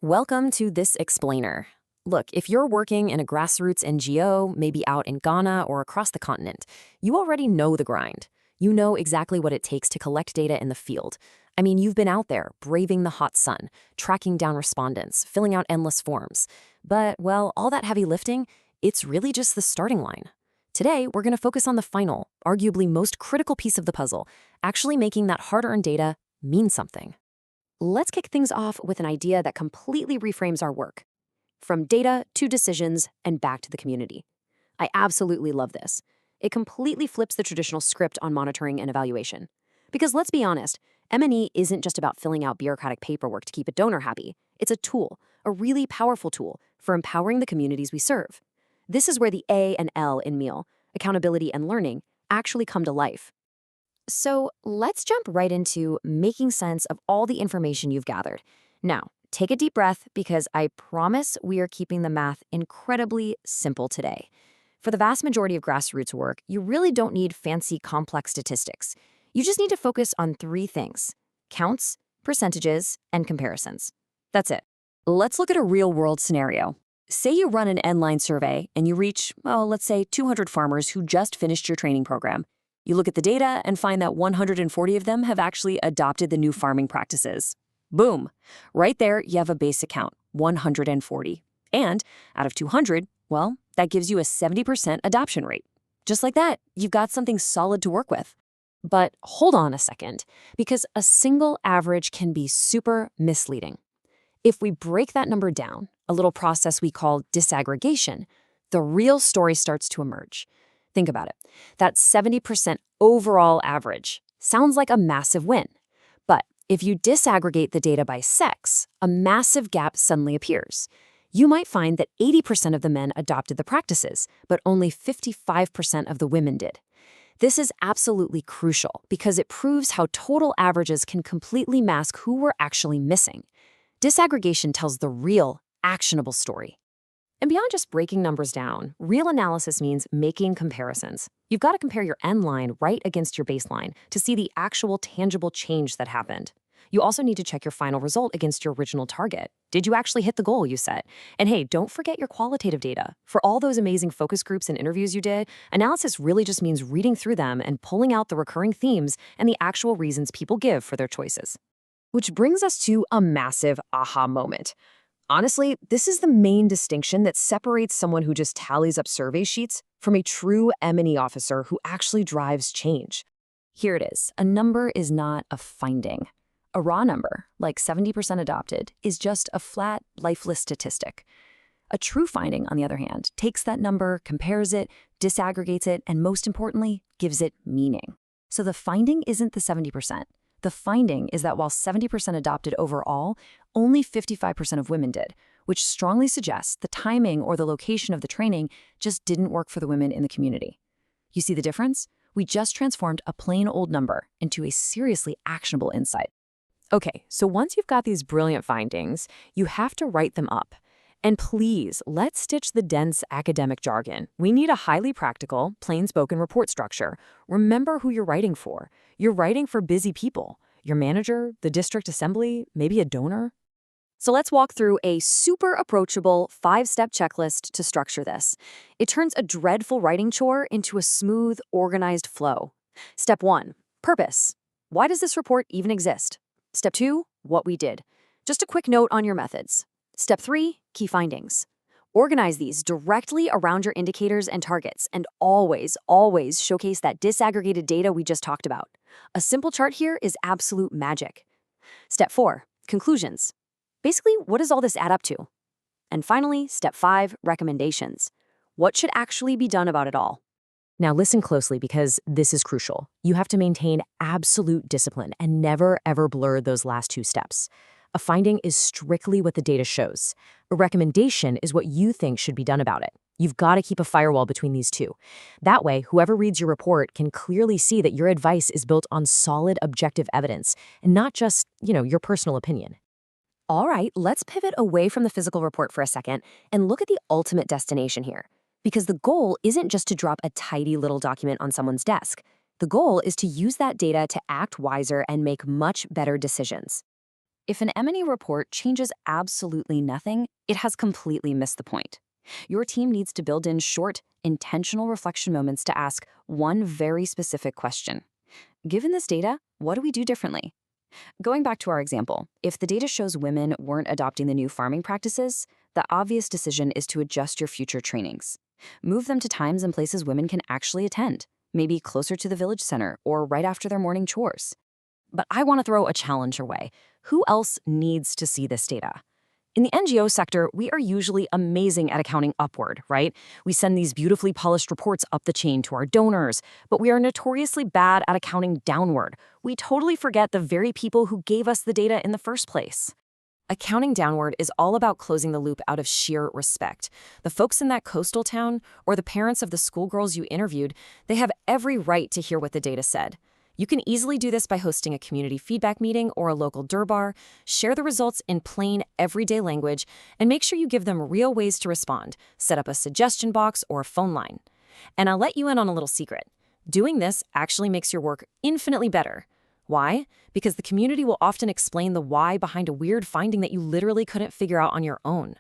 Welcome to This Explainer. Look, if you're working in a grassroots NGO, maybe out in Ghana or across the continent, you already know the grind. You know exactly what it takes to collect data in the field. I mean, you've been out there, braving the hot sun, tracking down respondents, filling out endless forms. But, well, all that heavy lifting, it's really just the starting line. Today, we're going to focus on the final, arguably most critical piece of the puzzle, actually making that hard-earned data mean something. Let's kick things off with an idea that completely reframes our work. From data to decisions and back to the community. I absolutely love this. It completely flips the traditional script on monitoring and evaluation. Because let's be honest, M&E isn't just about filling out bureaucratic paperwork to keep a donor happy. It's a tool, a really powerful tool, for empowering the communities we serve. This is where the A and L in MEAL, accountability and learning, actually come to life. So let's jump right into making sense of all the information you've gathered. Now, take a deep breath because I promise we are keeping the math incredibly simple today. For the vast majority of grassroots work, you really don't need fancy, complex statistics. You just need to focus on three things: counts, percentages, and comparisons. That's it. Let's look at a real-world scenario. Say you run an N-line survey and you reach, let's say 200 farmers who just finished your training program. You look at the data and find that 140 of them have actually adopted the new farming practices. Boom! Right there, you have a basic count, 140. And out of 200, that gives you a 70% adoption rate. Just like that, you've got something solid to work with. But hold on a second, because a single average can be super misleading. If we break that number down, a little process we call disaggregation, the real story starts to emerge. Think about it. That 70% overall average sounds like a massive win. But if you disaggregate the data by sex, a massive gap suddenly appears. You might find that 80% of the men adopted the practices, but only 55% of the women did. This is absolutely crucial because it proves how total averages can completely mask who we're actually missing. Disaggregation tells the real, actionable story. And beyond just breaking numbers down, real analysis means making comparisons. You've got to compare your end line right against your baseline to see the actual tangible change that happened. You also need to check your final result against your original target. Did you actually hit the goal you set? And hey, don't forget your qualitative data. For all those amazing focus groups and interviews you did, analysis really just means reading through them and pulling out the recurring themes and the actual reasons people give for their choices. Which brings us to a massive aha moment. Honestly, this is the main distinction that separates someone who just tallies up survey sheets from a true M&E officer who actually drives change. Here it is. A number is not a finding. A raw number, like 70% adopted, is just a flat, lifeless statistic. A true finding, on the other hand, takes that number, compares it, disaggregates it, and most importantly, gives it meaning. So the finding isn't the 70%. The finding is that while 70% adopted overall, only 55% of women did, which strongly suggests the timing or the location of the training just didn't work for the women in the community. You see the difference? We just transformed a plain old number into a seriously actionable insight. Okay, so once you've got these brilliant findings, you have to write them up. And please, let's ditch the dense academic jargon. We need a highly practical, plain-spoken report structure. Remember who you're writing for. You're writing for busy people. Your manager, the district assembly, maybe a donor. So let's walk through a super approachable 5-step checklist to structure this. It turns a dreadful writing chore into a smooth, organized flow. Step 1, purpose. Why does this report even exist? Step 2, what we did. Just a quick note on your methods. Step 3, key findings. Organize these directly around your indicators and targets, and always showcase that disaggregated data we just talked about. A simple chart here is absolute magic. Step 4, conclusions. Basically, what does all this add up to? And finally, step 5, recommendations. What should actually be done about it all? Now listen closely because this is crucial. You have to maintain absolute discipline and never ever blur those last 2 steps. A finding is strictly what the data shows. A recommendation is what you think should be done about it. You've got to keep a firewall between these two. That way, whoever reads your report can clearly see that your advice is built on solid, objective evidence and not just, your personal opinion. All right, let's pivot away from the physical report for a second and look at the ultimate destination here. Because the goal isn't just to drop a tidy little document on someone's desk. The goal is to use that data to act wiser and make much better decisions. If an M&E report changes absolutely nothing, it has completely missed the point. Your team needs to build in short, intentional reflection moments to ask one very specific question. Given this data, what do we do differently? Going back to our example, if the data shows women weren't adopting the new farming practices, the obvious decision is to adjust your future trainings. Move them to times and places women can actually attend, maybe closer to the village center or right after their morning chores. But I want to throw a challenge your way. Who else needs to see this data? In the NGO sector, we are usually amazing at accounting upward, right? We send these beautifully polished reports up the chain to our donors, but we are notoriously bad at accounting downward. We totally forget the very people who gave us the data in the first place. Accounting downward is all about closing the loop out of sheer respect. The folks in that coastal town, or the parents of the schoolgirls you interviewed, they have every right to hear what the data said. You can easily do this by hosting a community feedback meeting or a local Durbar, share the results in plain, everyday language, and make sure you give them real ways to respond. Set up a suggestion box or a phone line. And I'll let you in on a little secret. Doing this actually makes your work infinitely better. Why? Because the community will often explain the why behind a weird finding that you literally couldn't figure out on your own.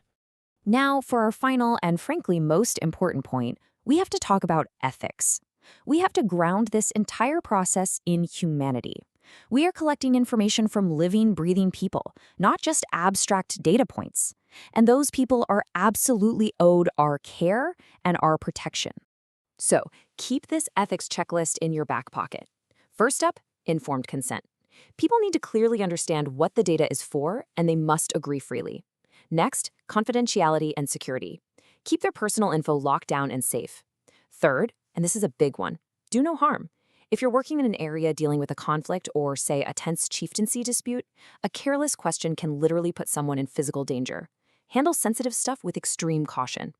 Now, for our final and frankly most important point, we have to talk about ethics. We have to ground this entire process in humanity. We are collecting information from living, breathing people, not just abstract data points. And those people are absolutely owed our care and our protection. So, keep this ethics checklist in your back pocket. First up, informed consent. People need to clearly understand what the data is for, and they must agree freely. Next, confidentiality and security. Keep their personal info locked down and safe. Third, and this is a big one, do no harm. If you're working in an area dealing with a conflict or, say, a tense chieftaincy dispute, a careless question can literally put someone in physical danger. Handle sensitive stuff with extreme caution.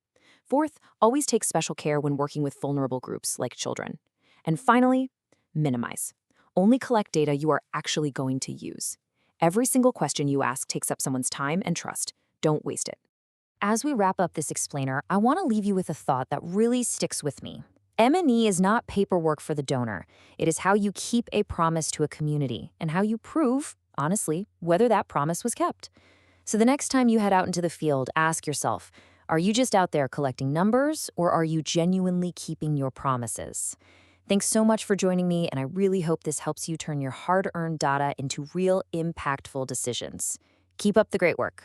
Fourth, always take special care when working with vulnerable groups like children. And finally, minimize. Only collect data you are actually going to use. Every single question you ask takes up someone's time and trust. Don't waste it. As we wrap up this explainer, I want to leave you with a thought that really sticks with me. M&E is not paperwork for the donor. It is how you keep a promise to a community and how you prove, honestly, whether that promise was kept. So the next time you head out into the field, ask yourself, are you just out there collecting numbers or are you genuinely keeping your promises? Thanks so much for joining me, and I really hope this helps you turn your hard-earned data into real impactful decisions. Keep up the great work.